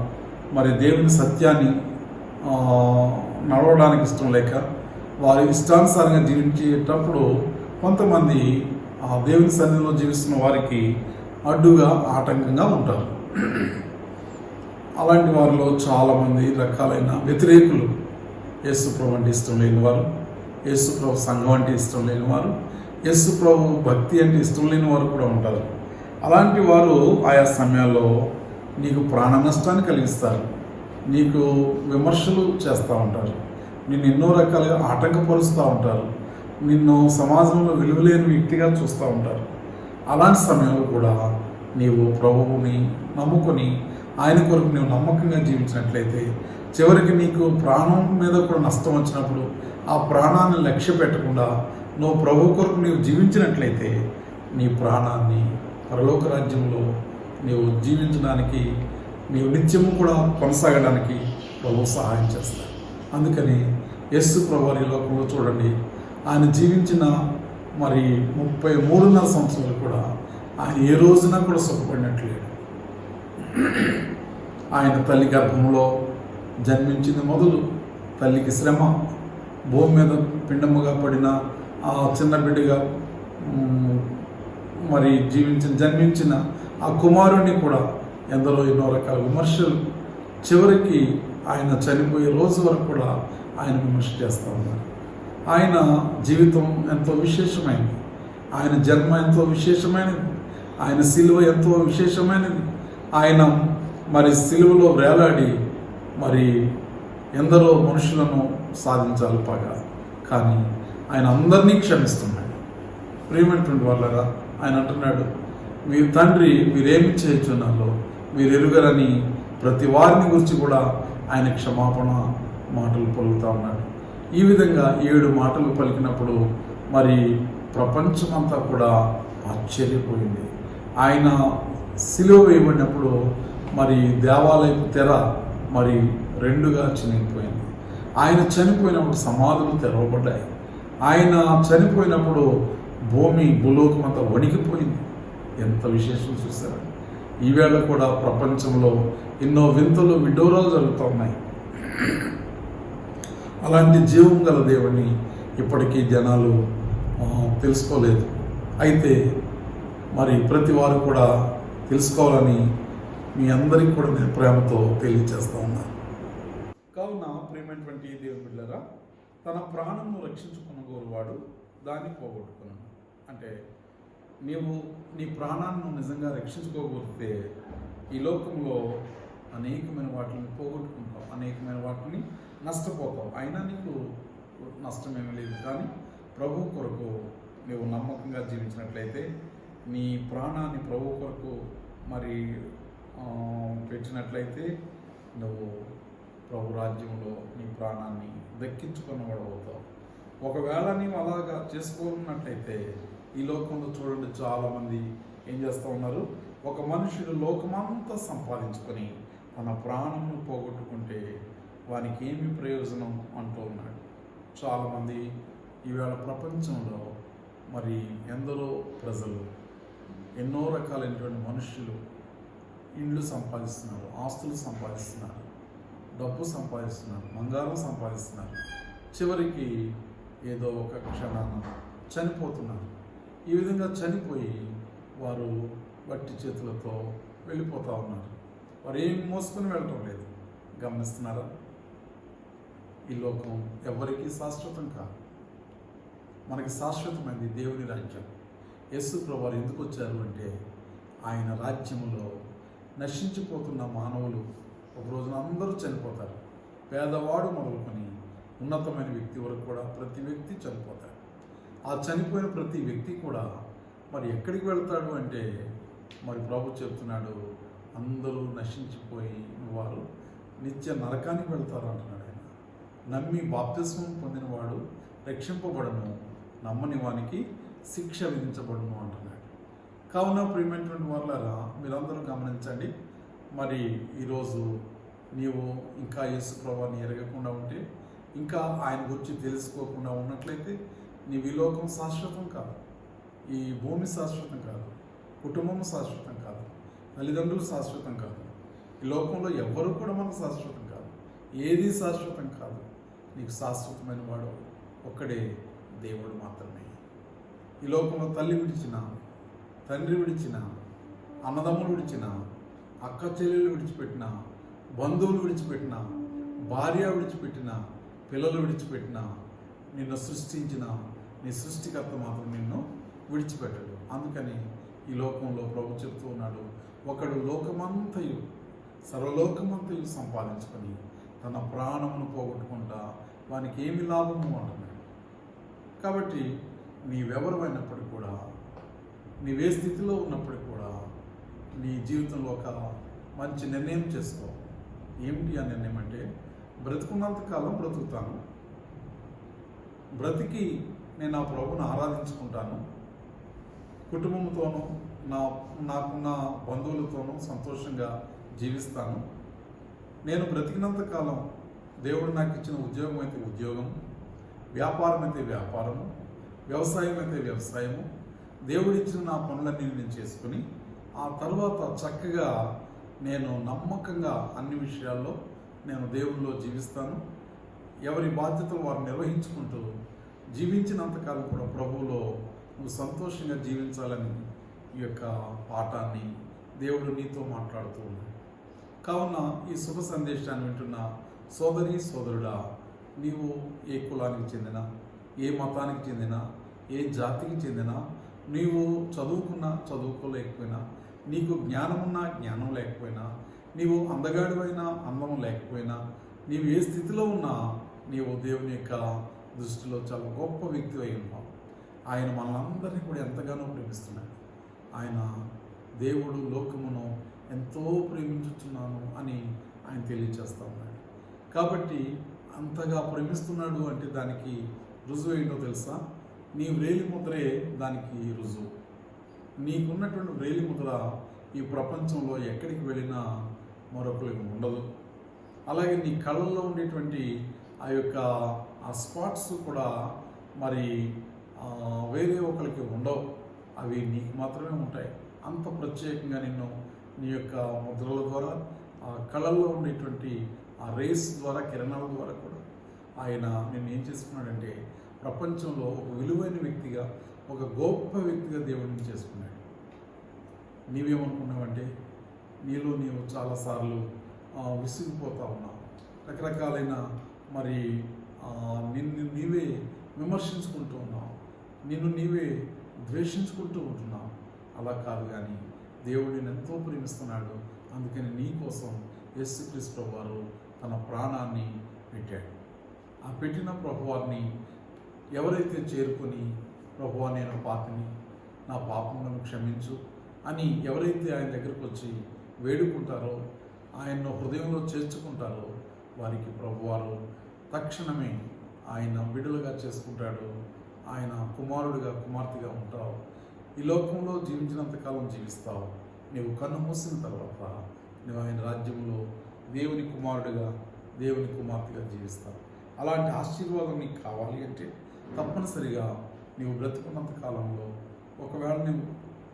మరి దేవుని సత్యాన్ని నడవడానికి ఇష్టం లేక వారి ఇష్టానుసారంగా జీవించేటప్పుడు కొంతమంది ఆ దేవుని సన్నిధిలో జీవిస్తున్న వారికి అడ్డుగా ఆటంకంగా ఉంటారు. అలాంటి వారిలో చాలామంది రకాలైన వ్యతిరేకులు, యేసు ప్రభు అంటే ఇష్టం లేని వారు, యేసు ప్రభు సంఘం అంటే ఇష్టం లేని వారు, యేసు ప్రభు భక్తి అంటే ఇష్టం లేని వారు కూడా ఉంటారు. అలాంటి వారు ఆయా సమయాల్లో నీకు ప్రాణ నష్టాన్ని కలిగిస్తారు, నీకు విమర్శలు చేస్తూ ఉంటారు, నిన్ను ఎన్నో రకాలుగా ఆటంకపరుస్తూ ఉంటారు, నిన్ను సమాజంలో విలువలేని వ్యక్తిగా చూస్తూ ఉంటారు. అలాంటి సమయంలో కూడా నీవు ప్రభువుని నమ్ముకొని ఆయన కొరకు నీవు నమ్మకంగా జీవించినట్లయితే, చివరికి నీకు ప్రాణం మీద కూడా నష్టం వచ్చినప్పుడు ఆ ప్రాణాన్ని లక్ష్య పెట్టకుండా నువ్వు ప్రభు కొరకు నీవు జీవించినట్లయితే నీ ప్రాణాన్ని పరలోక రాజ్యంలో నీవు జీవించడానికి, నీవు నిత్యము కూడా కొనసాగడానికి ప్రభు సహాయం చేస్తాడు. అందుకని యేసు ప్రభు ఈ లోకంలో చూడండి, ఆయన జీవించిన మరి 33.5 సంవత్సరాలు కూడా ఆయన ఏ రోజున కూడా సుఖపడినట్లేదు. ఆయన తల్లి గర్భంలో జన్మించింది మొదలు తల్లికి శ్రమ, భూమి మీద పిండముగా పడిన ఆ చిన్న బిడ్డగా మరి జన్మించిన ఆ కుమారుణ్ణి కూడా ఎందరో ఎన్నో రకాల విమర్శలు, చివరికి ఆయన చనిపోయే రోజు వరకు కూడా ఆయన విమర్శ చేస్తూ ఉన్నారు. ఆయన జీవితం ఎంతో విశేషమైనది, ఆయన జన్మ ఎంతో విశేషమైనది, ఆయన సిలువ ఎంతో విశేషమైనది. ఆయన మరి సిలువలో వేలాడి మరి ఎందరో మనుషులను సాధించాలి పగా, కానీ ఆయన అందరినీ క్షమిస్తున్నాడు. ప్రియమైనటువంటి వాళ్ళరా, ఆయన అంటున్నాడు, మీ తండ్రి మీరేమి చేయుచున్నారో మీరు ఎరుగరని ప్రతి వారిని గురించి కూడా ఆయన క్షమాపణ మాటలు పలుకుతూ ఉన్నాడు. ఈ విధంగా 7 మాటలు పలికినప్పుడు మరి ప్రపంచమంతా కూడా ఆశ్చర్యపోయింది. ఆయన సిలువ వేయబడినప్పుడు మరి దేవాలయపు తెర మరి 2గా చినిగిపోయింది. ఆయన చనిపోయినప్పుడు సమాధులు తెరవబడ్డాయి. ఆయన చనిపోయినప్పుడు భూలోకం అంతా వణికిపోయింది. ఎంత విశేషం చూశారు. ఈవేళ కూడా ప్రపంచంలో ఎన్నో వింతలు విడ్డూరాలు జరుగుతూ ఉన్నాయి. అలాంటి జీవం గల దేవుని ఇప్పటికీ జనాలు తెలుసుకోలేదు. అయితే మరి ప్రతి వారు కూడా తెలుసుకోవాలని మీ అందరికీ కూడా నేను ప్రేమతో తెలియజేస్తూ ఉన్నాను. కావున ప్రియమైనటువంటి దేవుని బిడ్డలారా, తన ప్రాణంను రక్షించుకున్నవాడు దాన్ని పోగొట్టుకున్నాను. అంటే నీవు నీ ప్రాణాన్ని నిజంగా రక్షించుకోగలిగితే ఈ లోకంలో అనేకమైన వాటిని పోగొట్టుకుంటావు, అనేకమైన వాటిని నష్టపోతావు. అయినా నీకు నష్టమేమీ లేదు. కానీ ప్రభు కొరకు నువ్వు నమ్మకంగా జీవించినట్లయితే, నీ ప్రాణాన్ని ప్రభు కొరకు మరి పెట్టినట్లయితే నువ్వు ప్రభు రాజ్యంలో నీ ప్రాణాన్ని దక్కించుకున్నవాడు అవుతావు. ఒకవేళ నీవు అలాగా చేసుకోనున్నట్లయితే ఈ లోకంలో చూడండి, చాలామంది ఏం చేస్తూ ఉన్నారు, ఒక మనుషుడు లోకమంతా సంపాదించుకొని తన ప్రాణంను పోగొట్టుకుంటే వానికి ఏమి ప్రయోజనం అంటూ ఉన్నాడు. చాలామంది ఈవేళ ప్రపంచంలో మరి ఎందరో ప్రజలు, ఎన్నో రకాలైనటువంటి మనుషులు ఇండ్లు సంపాదిస్తున్నారు, ఆస్తులు సంపాదిస్తున్నారు, డబ్బు సంపాదిస్తున్నారు, బంగారం సంపాదిస్తున్నారు. చివరికి ఏదో ఒక క్షణాన చనిపోతున్నారు. ఈ విధంగా చనిపోయి వారు వట్టి చేతులతో వెళ్ళిపోతూ ఉన్నారు. వారు ఏం మోసుకొని వెళ్ళటం లేదు. గమనిస్తున్నారా? ఈ లోకం ఎవరికీ శాశ్వతం కాదు. మనకి శాశ్వతమైనది దేవుని రాజ్యం. యేసు ప్రభువు ఎందుకు వచ్చారు అంటే ఆయన రాజ్యములో నశించిపోతున్న మానవులు ఒక రోజున అందరూ చనిపోతారు. పేదవాడు మొదలుకొని ఉన్నతమైన వ్యక్తి వరకు కూడా ప్రతి వ్యక్తి చనిపోతారు. ఆ చనిపోయిన ప్రతి వ్యక్తి కూడా మరి ఎక్కడికి వెళ్తాడు అంటే మరి ప్రభు చెప్తున్నాడు, అందరూ నశించిపోయి వారు నిత్య నరకానికి వెళ్తారు అంటున్నాడు ఆయన. నమ్మి బాప్తిస్మం పొందినవాడు రక్షింపబడను, నమ్మని వానికి శిక్ష విధించబడును అంటున్నాడు. కావున ప్రియమైనటువంటి వాళ్ళారా, మీరందరూ గమనించండి. మరి ఈరోజు నీవు ఇంకా యేసు ప్రభువుని ఎరగకుండా ఉంటే, ఇంకా ఆయన గురించి తెలుసుకోకుండా ఉన్నట్లయితే నీవు ఈ లోకం శాశ్వతం కాదు, ఈ భూమి శాశ్వతం కాదు, కుటుంబం శాశ్వతం కాదు, తల్లిదండ్రులు శాశ్వతం కాదు, ఈ లోకంలో ఎవ్వరూ కూడా మనకు శాశ్వతం కాదు, ఏది శాశ్వతం కాదు. నీకు శాశ్వతమైన వాడు ఒక్కడే దేవుడు మాత్రమే. ఈ లోకంలో తల్లి విడిచిన, తండ్రి విడిచిన, అన్నదమ్ములు విడిచిన, అక్క చెల్లెలు విడిచిపెట్టిన, బంధువులు విడిచిపెట్టిన, భార్య విడిచిపెట్టిన, పిల్లలు విడిచిపెట్టిన, నిన్ను సృష్టించిన నీ సృష్టికర్త మాత్రం నిన్ను విడిచిపెట్టడు. అందుకని ఈ లోకంలో ప్రభు చెప్తూ ఉన్నాడు, ఒకడు లోకమంతయు సర్వలోకమంతయు సంపాదించుకొని తన ప్రాణమును పోగొట్టుకుంటా వానికి ఏమి లాభము అంటున్నాడు. కాబట్టి నీవెవరమైనప్పటికీ కూడా, నీవే స్థితిలో ఉన్నప్పటికీ కూడా నీ జీవితంలో ఒక మంచి నిర్ణయం చేసుకో. ఏమిటి ఆ నిర్ణయం అంటే, బ్రతుకున్నంతకాలం బ్రతుకుతాను, బ్రతికి నేను ఆ ప్రభువును ఆరాధించుకుంటాను, కుటుంబంతోనూ నాకున్న బంధువులతోనూ సంతోషంగా జీవిస్తాను. నేను బ్రతికినంతకాలం దేవుడు నాకు ఇచ్చిన ఉద్యోగం అయితే ఉద్యోగం, వ్యాపారం అయితే వ్యాపారము, వ్యవసాయం అయితే వ్యవసాయము, దేవుడిచ్చిన నా పనులన్నీ నేను చేసుకుని ఆ తర్వాత చక్కగా నేను నమ్మకంగా అన్ని విషయాల్లో నేను దేవుడిలో జీవిస్తాను. ఎవరి బాధ్యతలు వారు నిర్వహించుకుంటూ జీవించినంతకాలం కూడా ప్రభువులో నువ్వు సంతోషంగా జీవించాలని ఈ యొక్క పాఠాన్ని దేవుడు నీతో మాట్లాడుతూ ఉన్నాడు. కావున ఈ శుభ సందేశాన్ని వింటున్న సోదరి సోదరుడా, నీవు ఏ కులానికి చెందిన, ఏ మతానికి చెందిన, ఏ జాతికి చెందిన, నీవు చదువుకున్నా చదువుకోలేకపోయినా, నీకు జ్ఞానమున్నా జ్ఞానం లేకపోయినా, నీవు అందగాడివైనా అందం లేకపోయినా, నీవు ఏ స్థితిలో ఉన్నా నీవు దేవుని యొక్క దృష్టిలో చాలా గొప్ప వ్యక్తి అయి ఉన్నావు. ఆయన మనందరినీ కూడా ఎంతగానో ప్రేమిస్తున్నాడు. ఆయన దేవుడు లోకమును ఎంతో ప్రేమించుచున్నాను అని ఆయన తెలియచేస్తూ ఉన్నాడు. కాబట్టి అంతగా ప్రేమిస్తున్నాడు అంటే దానికి రుజువు ఏంటో తెలుసా? నీ వ్రేలి ముద్రే దానికి రుజువు. నీకున్నటువంటి వ్రేలి ముద్ర ఈ ప్రపంచంలో ఎక్కడికి వెళ్ళినా మరొకరికి ఉండదు. అలాగే నీ కళ్ళల్లో ఉండేటువంటి ఆ యొక్క ఆ స్పాట్స్ కూడా మరి వేరే ఒకరికి ఉండవు, అవి నీకు మాత్రమే ఉంటాయి. అంత ప్రత్యేకంగా నిన్ను నీ యొక్క ముద్రల ద్వారా, ఆ కళల్లో ఉండేటువంటి ఆ రేస్ ద్వారా, కిరణాల ద్వారా కూడా ఆయన నిన్ను ఏం చేసుకున్నాడంటే ప్రపంచంలో ఒక విలువైన వ్యక్తిగా, ఒక గొప్ప వ్యక్తిగా దేవుడిని చేసుకున్నాడు. నీవేమనుకున్నావంటే నీలో నీవు చాలాసార్లు విసిగిపోతా ఉన్నావు, రకరకాలైన మరి నిన్ను నీవే విమర్శించుకుంటూ ఉన్నావు, నిన్ను నీవే ద్వేషించుకుంటూ ఉంటున్నావు. అలా కాదు, కానీ దేవుడు నిన్ను ఎంతో ప్రేమిస్తున్నాడు. అందుకని నీ కోసం యేసుక్రీస్తు ప్రభువారు తన ప్రాణాన్ని పెట్టాడు. ఆ పెట్టిన ప్రభువారిని ఎవరైతే చేరుకొని, ప్రభువా నేను పాపిని, నా పాపములను క్షమించు అని ఎవరైతే ఆయన దగ్గరకు వచ్చి వేడుకుంటారో, ఆయన్ను హృదయంలో చేర్చుకుంటారో, వారికి ప్రభువారు తక్షణమే ఆయన బిడ్డలుగా చేసుకుంటాడు. ఆయన కుమారుడిగా, కుమార్తెగా ఉంటావు. ఈ లోకంలో జీవించినంతకాలం జీవిస్తావు. నీవు కన్ను మూసిన తర్వాత నువ్వు ఆయన రాజ్యంలో దేవుని కుమారుడిగా, దేవుని కుమార్తెగా జీవిస్తావు. అలాంటి ఆశీర్వాదం నీకు కావాలి అంటే తప్పనిసరిగా నీవు బ్రతుకున్నంత కాలంలో ఒకవేళ నువ్వు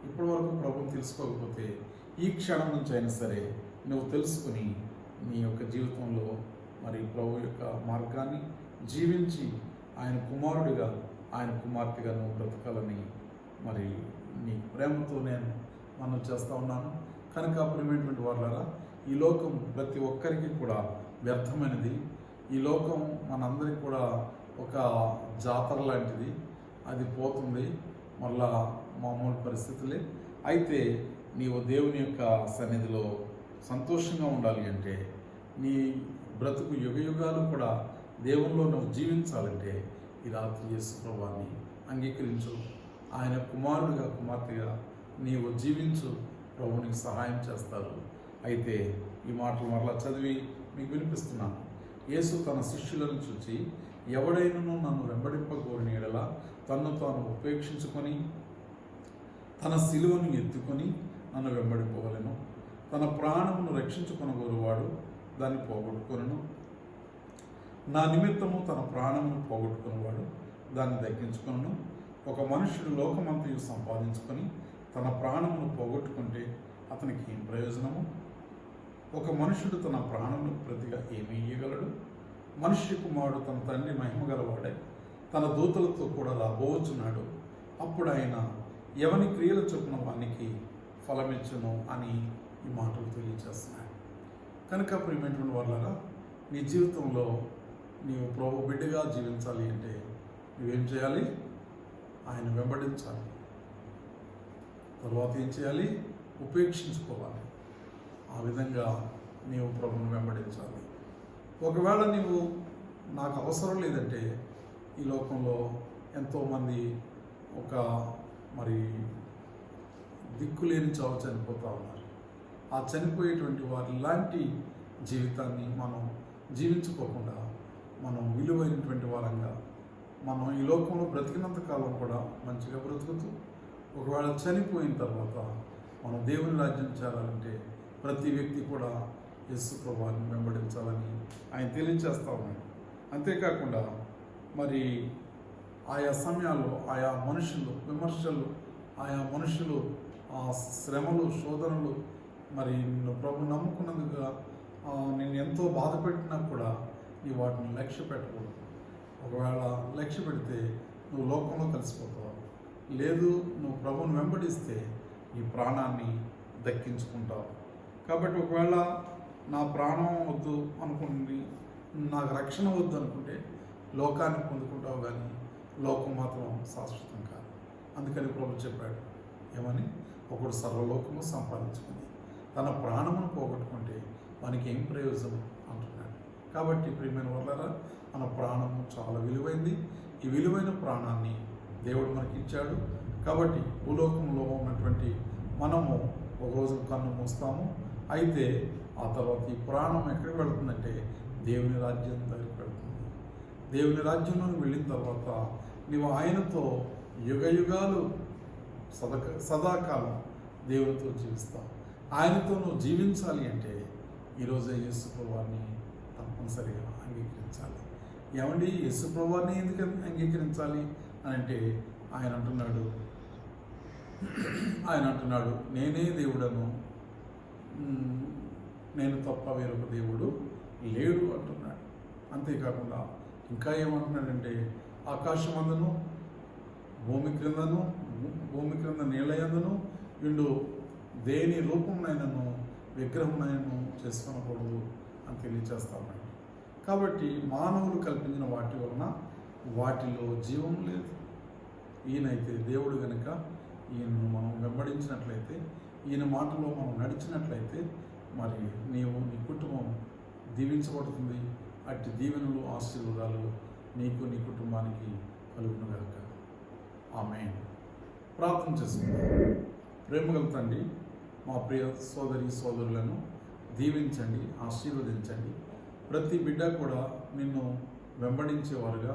ఇప్పటివరకు ప్రభువుని తెలుసుకోకపోతే ఈ క్షణం నుంచి అయినా సరే నువ్వు తెలుసుకుని నీ యొక్క జీవితంలో మరి ప్రభు యొక్క మార్గాన్ని జీవించి ఆయన కుమారుడిగా ఆయన కుమార్తెగా నువ్వు బ్రతకాలని మరి నీ ప్రేమతో నేను మనం చేస్తూ ఉన్నాను. కనుక ప్రియమైనటువంటి వాళ్ళారా, ఈ లోకం ప్రతి ఒక్కరికి కూడా వ్యర్థమైనది. ఈ లోకం మనందరికి కూడా ఒక జాతర లాంటిది, అది పోతుంది, మళ్ళా మామూలు పరిస్థితులే. అయితే నీవు దేవుని యొక్క సన్నిధిలో సంతోషంగా ఉండాలి అంటే, నీ బ్రతుకు యుగయుగాలు కూడా దేవునిలో నువ్వు జీవించాలంటే ఈ రాత్రి యేసు ప్రభువుని అంగీకరించు. ఆయన కుమారుడిగా కుమార్తెగా నీవు జీవించు. ప్రభువునికి సహాయం చేస్తారు. అయితే ఈ మాటలు మరలా చదివి మీకు వినిపిస్తున్నాను. యేసు తన శిష్యులను చూచి, ఎవడైనను నన్ను వెంబడింపగోరిన యెడల తన్ను తాను ఉపేక్షించుకొని తన శిలువను ఎత్తుకొని నన్ను వెంబడింపవలెను. తన ప్రాణమును రక్షించుకొనగోరువాడు దాన్ని పోగొట్టుకొనును. నా నిమిత్తము తన ప్రాణమును పోగొట్టుకునేవాడు దాన్ని దక్కించుకొనును. ఒక మనుష్యుడు లోకమంతయు సంపాదించుకొని తన ప్రాణమును పోగొట్టుకుంటే అతనికి ఏం ప్రయోజనము? ఒక మనుషుడు తన ప్రాణమును ప్రతిగా ఏమి ఇయ్యగలడు? మనుష్య కుమారుడు తన తండ్రి మహిమ గలవాడై తన దూతలతో కూడా రాబోచున్నాడు. అప్పుడు ఆయన ఎవని క్రియల చొప్పున వానికి ఫలమిచ్చును అని ఈ మాటలు తెలియజేస్తున్నాడు. కనుక ప్రియమైనటువంటి వాళ్ళరా, నీ జీవితంలో నీవు ప్రభు బిడ్డగా జీవించాలి అంటే నువ్వేం చేయాలి? ఆయన వెంబడించాలి. తర్వాత ఏం చేయాలి? ఉపేక్షించుకోవాలి. ఆ విధంగా నీవు ప్రభువును వెంబడించాలి. ఒకవేళ నీవు నాకు అవసరం లేదంటే, ఈ లోకంలో ఎంతోమంది ఒక మరి దిక్కులేని చావు చనిపోతూ ఉన్నారు. ఆ చనిపోయేటువంటి వారి లాంటి జీవితాన్ని మనం జీవించుకోకుండా మనం విలువైనటువంటి వారంగా మనం ఈ లోకంలో బ్రతికినంత కాలం కూడా మంచిగా బ్రతుకుతూ, ఒకవేళ చనిపోయిన తర్వాత మనం దేవుని రాజ్యం చేరాలంటే ప్రతి వ్యక్తి కూడా యేసు ప్రభువుని వెంబడించాలని ఆయన తెలియజేస్తూ ఉన్నాడు. అంతేకాకుండా మరి ఆయా సమయాల్లో ఆయా మనుషులు విమర్శలు, ఆయా మనుషులు ఆ శ్రమలు, శోధనలు, మరి నిన్ను ప్రభు నమ్ముకున్నందుగా నేను ఎంతో బాధ పెట్టినా కూడా నీ వాటిని లక్ష్య పెట్టకూడదు. ఒకవేళ లక్ష్య పెడితే నువ్వు లోకంలో కలిసిపోతావు. లేదు, నువ్వు ప్రభువుని వెంబడిస్తే నీ ప్రాణాన్ని దక్కించుకుంటావు. కాబట్టి ఒకవేళ నా ప్రాణం వద్దు అనుకుంటుంది, నాకు రక్షణ వద్దు అనుకుంటే లోకాన్ని పొందుకుంటావు, కానీ లోకం మాత్రం శాశ్వతం కాదు. అందుకని ప్రభు చెప్పాడు ఏమని? ఒకడు సర్వలోకము సంపాదించుకుంది తన ప్రాణమును పోగొట్టుకుంటే మనకి ఏం ప్రయోజనం అంటున్నాడు. కాబట్టి ప్రియమైన వాళ్ళరా, మన ప్రాణము చాలా విలువైంది. ఈ విలువైన ప్రాణాన్ని దేవుడు మనకి ఇచ్చాడు. కాబట్టి భూలోకంలో ఉన్నటువంటి మనము ఒక రోజు కన్ను మూస్తాము. అయితే ఆ తర్వాత ఈ ప్రాణం ఎక్కడికి వెళుతుందంటే దేవుని రాజ్యం దగ్గరికి వెళుతుంది. దేవుని రాజ్యంలోకి వెళ్ళిన తర్వాత నువ్వు ఆయనతో యుగయుగాలు సదాకాలం దేవునితో జీవిస్తావు. ఆయనతో నువ్వు జీవించాలి అంటే ఈరోజే యేసు ప్రభువుని తప్పనిసరిగా అంగీకరించాలి. ఏమండి, యేసు ప్రభువుని ఎందుకు అంగీకరించాలి అని అంటే ఆయన అంటున్నాడు నేనే దేవుడను, నేను తప్ప వేరొక దేవుడు లేడు అంటున్నాడు. అంతేకాకుండా ఇంకా ఏమంటున్నాడంటే ఆకాశమందును భూమి క్రింద నీళ్ళయందును వీళ్ళు దేని రూపంనైనను విగ్రహంనైనను చేసుకొనకూడదు అని తెలియజేస్తామండి. కాబట్టి మానవులు కల్పించిన వాటి వలన వాటిలో జీవం లేదు. ఈయనైతే దేవుడు కనుక ఈయనను మనం వెంబడించినట్లయితే, ఈయన మాటలో మనం నడిచినట్లయితే మరి నీవు నీ కుటుంబం దీవించబడుతుంది. అట్టి దీవెనలు, ఆశీర్వాదాలు నీకు నీ కుటుంబానికి కలుగునుగాక. ఆమేన్. ప్రార్థన చేసుకుందాం. ప్రేమగల తండ్రి, మా ప్రియ సోదరులను దీవించండి, ఆశీర్వదించండి. ప్రతి బిడ్డ కూడా నిన్ను వెంబడించేవారుగా,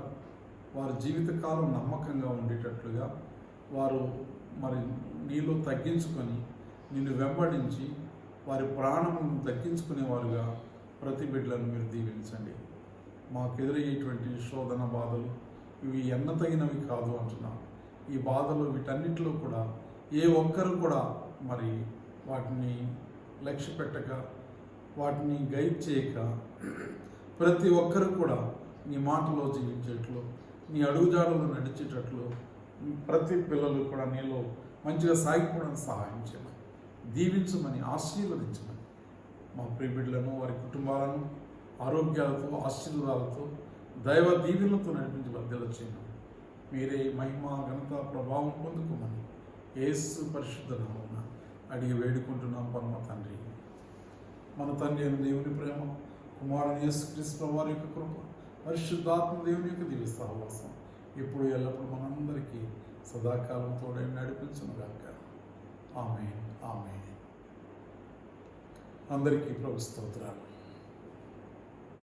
వారి జీవితకాలం నమ్మకంగా ఉండేటట్లుగా వారు మరి నీలో తగ్గించుకొని నిన్ను వెంబడించి వారి ప్రాణములను దక్కించుకునేవారుగా ప్రతి బిడ్డలను మీరు దీవించండి. మాకు ఎదురయ్యేటువంటి శోధన బాధలు ఇవి ఎన్నతగినవి కాదు అంటున్నాం. ఈ బాధలు వీటన్నిటిలో కూడా ఏ ఒక్కరు కూడా మరి వాటిని లక్ష్య పెట్టక, వాటిని గైడ్ చేయక, ప్రతి ఒక్కరు కూడా నీ మాటలో జీవించేట్లు, నీ అడుగుజాడలో నడిచేటట్లు ప్రతి పిల్లలు కూడా నీలో మంచిగా సాగిపోవడానికి సహాయం చేయమని, దీవించమని, ఆశీర్వదించమని మా ప్రియబిడ్డలను, వారి కుటుంబాలను ఆరోగ్యాలతో, ఆశీర్వాదాలతో, దైవ దీవెనలతో నడిపించి వర్ధిల్ల చేయమని, మీరే మహిమ, ఘనత, ప్రభావం పొందుకోమని యేసు పరిశుద్ధ నామమున అడిగి వేడుకుంటున్నాం పరమ తండ్రి. మన తండ్రి అయిన దేవుని ప్రేమ, కుమారుని యేసుక్రీస్తు వారి యొక్క కృప, పరిశుద్ధాత్మ దేవుని యొక్క దివ్య సహవాసం ఇప్పుడు ఎల్లప్పుడూ మనందరికీ సదాకాలం తోడై నడిపించునుగాక. ఆమేన్. ఆమేన్. అందరికీ ప్రభు స్తోత్రాలు.